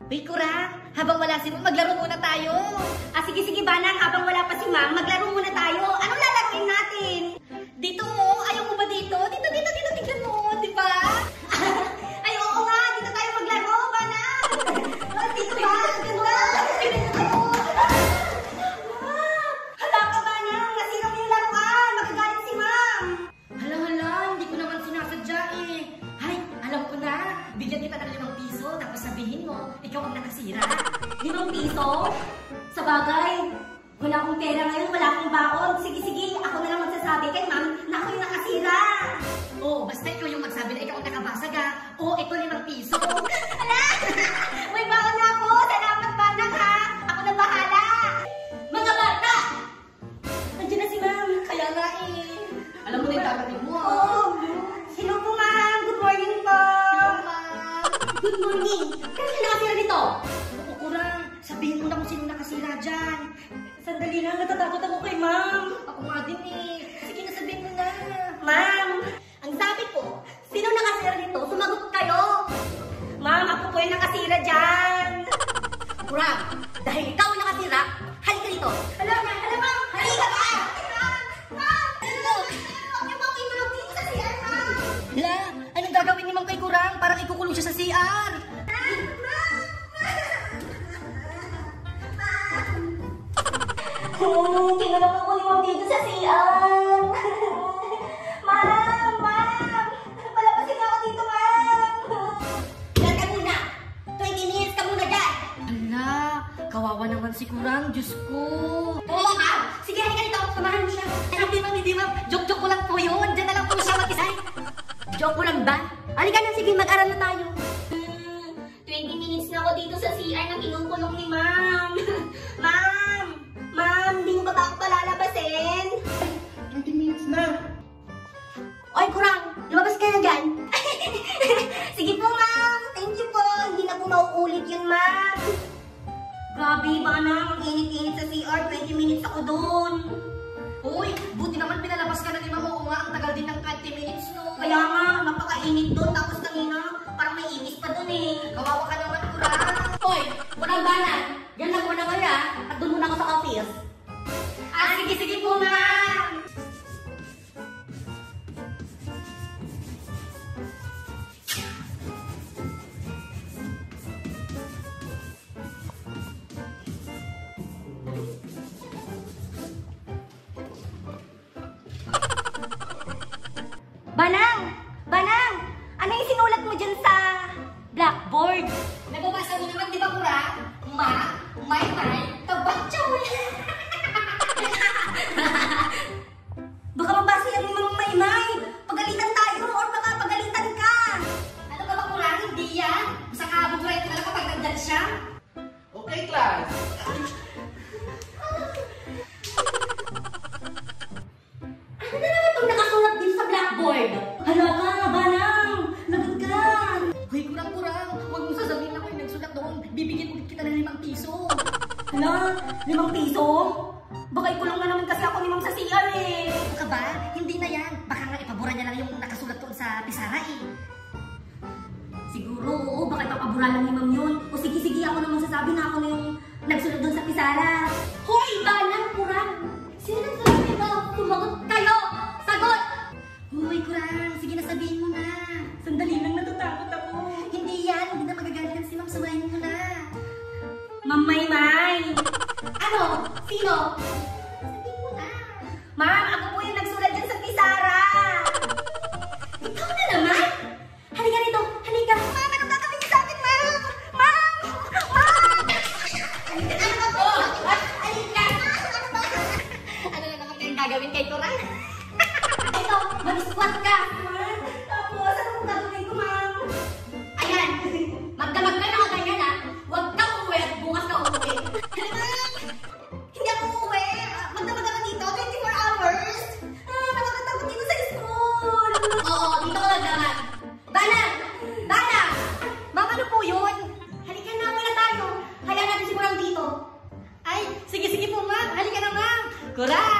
Wait, Kurang. Habang wala si Ma'am, maglaro muna tayo. Sige, Banang. Habang wala pa si Ma'am, maglaro muna tayo. Anong lalaruin natin? Dito, ayaw mo ba dito? Dito, tignan mo, di ba? Ay, oo nga. Dito tayo maglaro, Banang. Dito ba? Ganda. Hala ka, Banang. Nasira mo yung laruan. Magagalit si Ma'am. Hala, hindi ko naman sinasadya eh. Hay, alam ko na. Bigyan kita ng 5 piso, tapos sabihin mo, ikaw ang nakasira. 5 piso? Sa bagay, wala akong pera ngayon, wala akong baon. Sige, ako na lang magsasabi kay Ma'am na ako yung nakasira. Oh, basta ikaw yung magsabi na ikaw ang nakabasag ha. Oh, ito 5 piso. Ala! May baon na ako! Salamat, Banang ha! Ako na bahala! Mga bata! Nandiyan na si Ma'am. Kaya nga eh. Alam mo na yung darating mo ha. Oh, hello po, Ma'am. Good morning po. Hello, Ma'am. Good morning. Kaya ka nakasira dito? Ako, Kurang. Sabihin mo na kung sino nakasira dyan. Sandali lang, natatakot ako kay Ma'am. Ako nga din eh. Sige na, sabihin mo na. Ma'am, ang sabi ko, sino nakasira dito? Sumagot kayo. Ma'am, ako po yung nakasira dyan. Kurang, dahil ikaw ang nakasira, halika dito. Alam, Ma'am, halika ba? Ma'am, dito. Huwag niyo po kinulog dito sa CR, Ma'am. Hala, anong gagawin ni Ma'am kay Kurang? Parang ikukulong siya sa CR. Kinulog ako ni Ma'am dito sa CR. Ma'am, palabasin ako dito, Ma'am. Diyan ka muna. 20 minutes ka muna dyan. Hala, kawawa naman si Kurang, Diyos ko. Oo, Ma'am. Sige, halika dito. Samahan mo siya. Hindi ma'am. Joke ko lang po yun. Diyan na lang po siya mag-isay. Joke ko lang ba? Halika na, sige, mag-aral na tayo. 20 minutes na ako dito sa CR na kinukulong ni Ma'am. Ma'am, di mo ba ako palalabasin? 20 minutes na. Oy, Kurang, lumabas ka na dyan. Sige po, Ma'am. Thank you po. Hindi na po mauulit yun, Ma'am. Grabe, Banang. Ang init-init sa CR. 20 minutes ako doon. Uy, buti naman pinalabas ka na ni Ma'am. Oo nga, ang tagal din ng 20 minutes, no? Kaya nga, napakainit doon. Tapos kanina, parang may inis pa doon eh. Kawawa ka naman, Kurang. Hoy, walang Banang. Yan lang muna kayo at doon muna ako sa office. Sige po, Ma'am. Banang! Ano yung sinulat mo dyan sa blackboard? Nababasa mo naman, di ba, Kurang? May, tabatsaw. Baka mabasa yan ni Mang Maymay. Pagalitan tayo or baka pagalitan ka. Ano ka ba, Kurang? Hindi yan. Basta kabubray ko na lang kapag nandyan siya. Okay, class. Ano na naman itong nakasulat din sa blackboard? Hala ka, Banang! Lagot ka! Hoy, Kurang. Huwag mo sasabihin ako yung nagsulat doon. Bibigyan ulit kita ng 5 piso. Hala, 5 piso? Baka ikulong na naman kasi ako ni Ma'am sa CR eh. Baka ba? Hindi na yan. Baka nga ipabura niya lang yung nakasulat doon sa pisara eh. Siguro, oo. Baka ipapabura lang ni Ma'am yun. O sige, ako naman sasabi na ako na yung nagsulat doon sa pisara. Hoy, Banang, Kurang! Sino nagsulat nito? Sumagot kayo! Sagot! Hoy, Kurang. Sige na, sabihin mo na. Sandali lang, natatakot ako. Hindi yan. Hindi na magagalitan si Ma'am. Sabahin mo na. Ma'am Maymay! Ano? Sino? Sabihin mo na. Ma'am, ako po yung nagsulat dyan sa pisara. Ikaw na naman? Halika rito. Halika. Ma'am, anong gagawin niyo sa akin, Ma'am? Ma'am! Halika na naman po. Halika. Ano na naman kayong gagawin kay Kurang? Ito, mag-squat ka. Tapos, anong gagawin ko, Ma'am? Ayan. Magdamag ka na ako ganyan, ha? Huwag ka uuwi at bukas ka uuwi. Hindi ako uuwi. Magdamag ako dito, 24 hours. Nakakatakot dito sa school. Oo, dito ka magdamag. Banang! Ma'am, ano po yun? Halika na, wala tayo. Hayaan natin si Kurang dito. Ay, sige po, Ma'am. Halika na, Ma'am. Kurang!